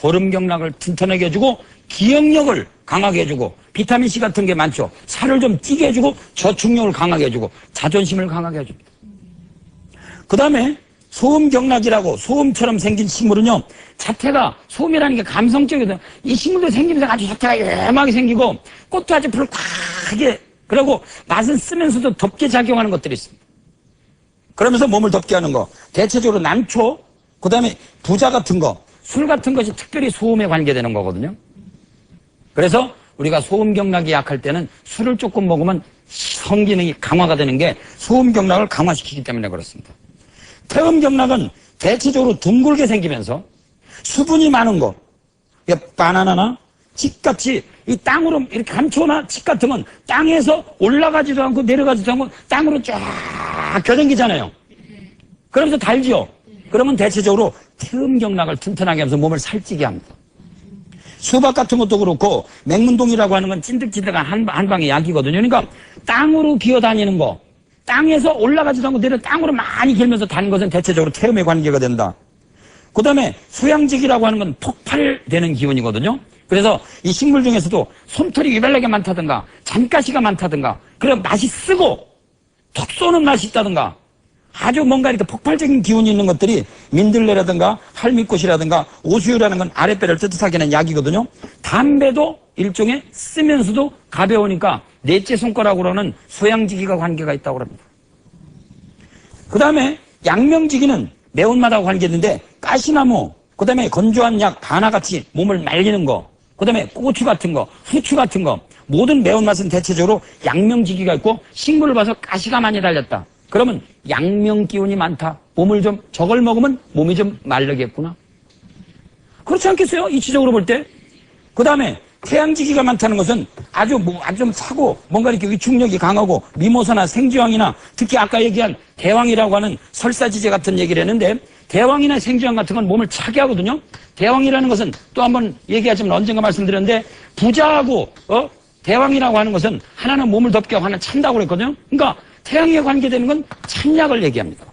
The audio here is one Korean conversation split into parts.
고름경락을 튼튼하게 해주고 기억력을 강하게 해주고 비타민C 같은 게 많죠. 살을 좀 찌게 해주고 저축력을 강하게 해주고 자존심을 강하게 해줍니다. 그 다음에 소음경락이라고 소음처럼 생긴 식물은요, 자태가 소음이라는 게 감성적이거든요. 이 식물도 생기면서 아주 자태가 요염하게 생기고 꽃도 아주 불쾌하게, 그리고 맛은 쓰면서도 덥게 작용하는 것들이 있습니다. 그러면서 몸을 덥게 하는 거, 대체적으로 난초, 그 다음에 부자 같은 거, 술 같은 것이 특별히 소음에 관계되는 거거든요. 그래서 우리가 소음경락이 약할 때는 술을 조금 먹으면 성기능이 강화가 되는 게 소음경락을 강화시키기 때문에 그렇습니다. 태음경락은 대체적으로 둥글게 생기면서 수분이 많은 거, 바나나나 칡같이 이 땅으로 이렇게 감초나 칡 같은 건 땅에서 올라가지도 않고 내려가지도 않고 땅으로 쫙 겨정기잖아요. 그러면서 달지요. 그러면 대체적으로 태음경락을 튼튼하게 하면서 몸을 살찌게 합니다. 수박 같은 것도 그렇고 맹문동이라고 하는 건 찐득찐득한 한 방의 약이거든요. 그러니까 땅으로 기어다니는 거, 땅에서 올라가지도 않고 내려 땅으로 많이 길면서 다는 것은 대체적으로 태음에 관계가 된다. 그 다음에 소양직이라고 하는 건 폭발되는 기운이거든요. 그래서 이 식물 중에서도 솜털이 유별나게 많다든가 잔가시가 많다든가 그래 맛이 쓰고 톡 쏘는 맛이 있다든가 아주 뭔가 이렇게 폭발적인 기운이 있는 것들이 민들레라든가 할미꽃이라든가 오수유라는 건 아랫배를 뜨뜻하게 하는 약이거든요. 담배도 일종의 쓰면서도 가벼우니까 넷째 손가락으로 하는 소양지기가 관계가 있다고 합니다. 그 다음에 양명지기는 매운맛하고 관계있는데 가시나무, 그 다음에 건조한 약 바나같이 몸을 말리는 거, 그 다음에 고추 같은 거, 후추 같은 거, 모든 매운맛은 대체적으로 양명지기가 있고 식물을 봐서 가시가 많이 달렸다. 그러면 양명기운이 많다. 몸을 좀 저걸 먹으면 몸이 좀 마르겠구나. 그렇지 않겠어요? 이치적으로 볼 때. 그 다음에 태양지기가 많다는 것은 아주 좀 사고 뭔가 이렇게 위축력이 강하고 미모사나 생쥐왕이나 특히 아까 얘기한 대왕이라고 하는 설사지제 같은 얘기를 했는데 대왕이나 생쥐왕 같은 건 몸을 차게 하거든요. 대왕이라는 것은 또 한번 얘기하지만 언젠가 말씀드렸는데 부자하고 대왕이라고 하는 것은 하나는 몸을 덥게 하고 하나는 찬다고 그랬거든요. 그러니까 태양에 관계되는 건 찬약을 얘기합니다.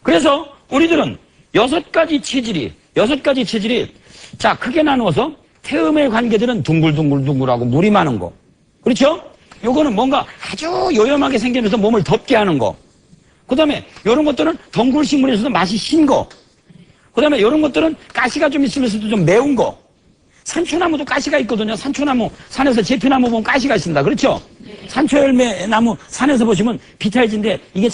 그래서 우리들은 여섯 가지 체질이 자 크게 나누어서 태음에 관계되는 둥글둥글둥글하고 물이 많은 거, 그렇죠? 요거는 뭔가 아주 요염하게 생기면서 몸을 덥게 하는 거. 그 다음에 요런 것들은 덩굴식물에서도 맛이 신 거. 그 다음에 요런 것들은 가시가 좀 있으면서도 좀 매운 거. 산초나무도 가시가 있거든요. 산초나무, 산에서 제피나무 보면 가시가 있습니다. 그렇죠? 산초열매 나무 산에서 보시면 비타이즈인데 이게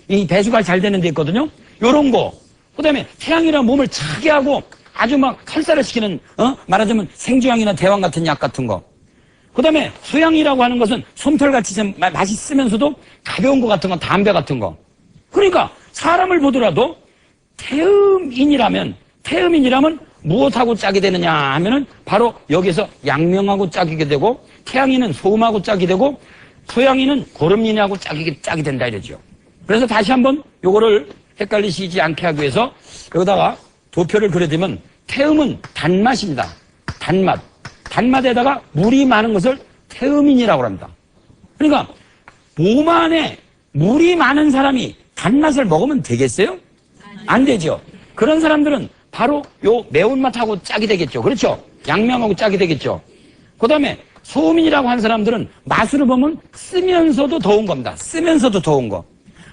이 배수가 잘 되는 데 있거든요. 요런 거. 그 다음에 태양이랑 몸을 차게 하고 아주 막 탈사를 시키는, 말하자면 생쥐왕이나 대왕 같은 약 같은 거. 그 다음에 소양이라고 하는 것은 솜털같이 좀 맛있으면서도 가벼운 것 같은 거, 담배 같은 거. 그러니까 사람을 보더라도 태음인이라면 무엇하고 짝이 되느냐 하면은 바로 여기서 양명하고 짝이게 되고 태양이는 소음하고 짝이 되고 소양이는 고름인하고 짝이 된다 이러죠. 그래서 다시 한번 요거를 헷갈리시지 않게 하기 위해서 여기다가 도표를 그려두면 태음은 단맛입니다. 단맛. 단맛에다가 물이 많은 것을 태음인이라고 합니다. 그러니까 몸 안에 물이 많은 사람이 단맛을 먹으면 되겠어요? 안 되죠. 그런 사람들은 바로 요 매운맛하고 짝이 되겠죠. 그렇죠? 양명하고 짝이 되겠죠. 그 다음에 소음인이라고 하는 사람들은 맛으로 보면 쓰면서도 더운 겁니다. 쓰면서도 더운 거.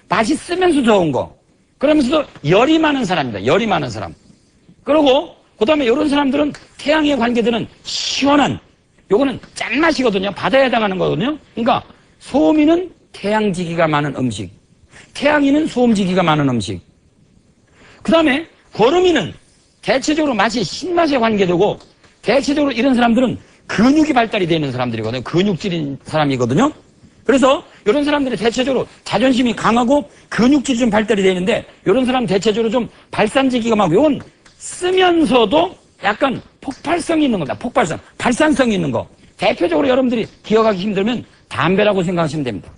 맛이 쓰면서 더운 거. 그러면서도 열이 많은 사람입니다. 열이 많은 사람. 그리고 그 다음에 이런 사람들은 태양에 관계되는 시원한, 요거는 짠맛이거든요. 바다에 해당하는 거거든요. 그러니까 소음인은 태양지기가 많은 음식, 태양인은 소음지기가 많은 음식. 그 다음에 고름이는 대체적으로 맛이 신맛에 관계되고 대체적으로 이런 사람들은 근육이 발달이 되어 있는 사람들이거든요. 근육질인 사람이거든요. 그래서 이런 사람들이 대체적으로 자존심이 강하고 근육질이 좀 발달이 되어 있는데 이런 사람 대체적으로 좀 발산지기가 많고 이건 쓰면서도 약간 폭발성이 있는 겁니다. 폭발성, 발산성이 있는 거. 대표적으로 여러분들이 기억하기 힘들면 담배라고 생각하시면 됩니다.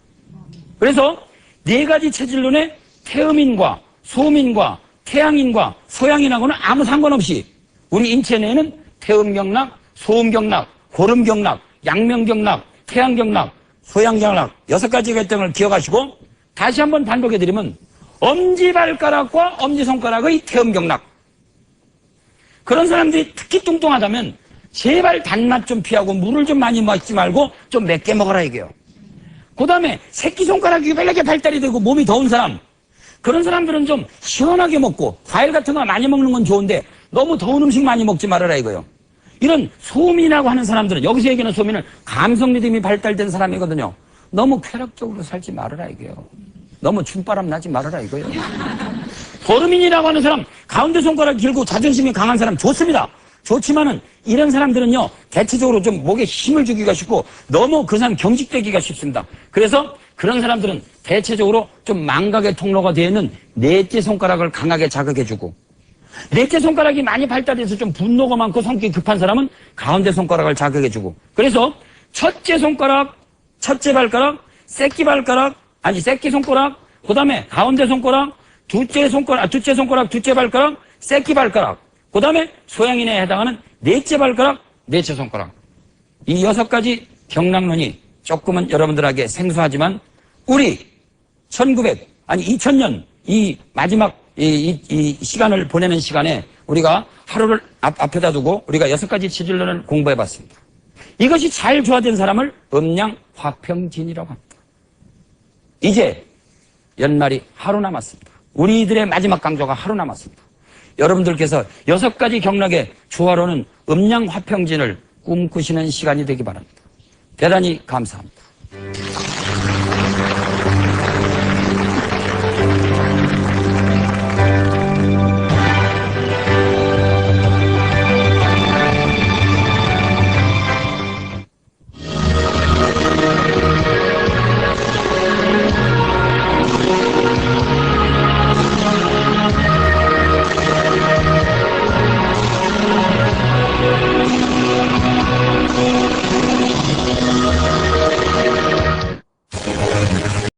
그래서 네 가지 체질론에 태음인과 소음인과 태양인과 소양인하고는 아무 상관없이 우리 인체 내에는 태음경락, 소음경락, 고름경락, 양명경락, 태양경락, 소양경락 6가지가 있다는 걸 기억하시고 다시 한번 반복해드리면 엄지발가락과 엄지손가락의 태음경락, 그런 사람들이 특히 뚱뚱하다면 제발 단맛 좀 피하고 물을 좀 많이 먹지 말고 좀 맵게 먹어라 이게요. 그 다음에 새끼손가락이 유별나게 발달이 되고 몸이 더운 사람, 그런 사람들은 좀 시원하게 먹고 과일 같은 거 많이 먹는 건 좋은데 너무 더운 음식 많이 먹지 말아라 이거요. 이런 소민이라고 하는 사람들은, 여기서 얘기하는 소민은 감성 리듬이 발달된 사람이거든요. 너무 쾌락적으로 살지 말아라 이거요. 너무 춤바람 나지 말아라 이거요. 거르민이라고 하는 사람, 가운데 손가락 길고 자존심이 강한 사람 좋습니다. 좋지만은 이런 사람들은요, 대체적으로 좀 목에 힘을 주기가 쉽고 너무 그 사람 경직되기가 쉽습니다. 그래서 그런 사람들은 대체적으로 좀 망각의 통로가 되어 있는 넷째 손가락을 강하게 자극해주고, 넷째 손가락이 많이 발달해서 좀 분노가 많고 성격이 급한 사람은 가운데 손가락을 자극해주고, 그래서 첫째 손가락, 첫째 발가락, 새끼 발가락, 아니 새끼 손가락, 그 다음에 가운데 손가락, 둘째 손가락, 둘째 발가락, 새끼 발가락, 그 다음에 소양인에 해당하는 넷째 발가락, 넷째 손가락. 이 6가지 경락론이 조금은 여러분들에게 생소하지만 우리 2000년 이 마지막 이 시간을 보내는 시간에 우리가 하루를 앞에다 두고 우리가 6가지 지질론을 공부해 봤습니다. 이것이 잘 조화된 사람을 음양화평진이라고 합니다. 이제 연말이 하루 남았습니다. 우리들의 마지막 강조가 하루 남았습니다. 여러분들께서 6가지 경락의 조화로는 음양화평진을 꿈꾸시는 시간이 되기 바랍니다. 대단히 감사합니다.